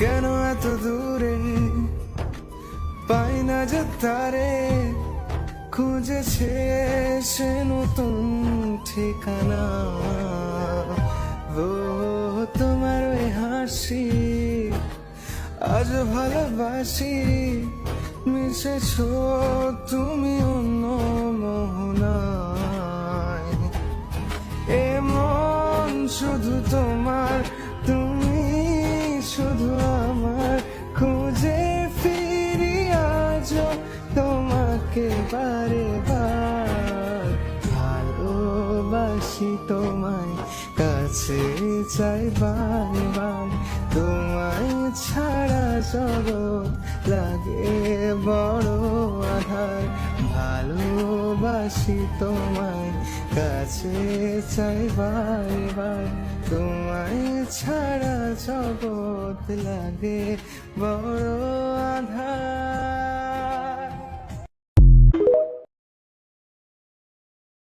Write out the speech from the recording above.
কেন এত দূরে পাই না যে তারে, খুঁজেছে সে নতুন ঠিকানা। ও তোমার ওই হাসি আজ ভালোবাসি, মিশেছ তুমি অন্য মোহনায়। এ মন শুধু তোমার, তুমি শুধু আমার, খুঁজে ফিরি আজ তোমাকে বারে বার। ভালোবাসি তোমায়, কাছে চাই বারবার, তোমায় ছাড়া জগৎ লাগে বড় আধার। ভালোবাসি তোমায়, কাছে চাই বারবার, তোমায় ছাড়া জগৎ লাগে বড় আধার।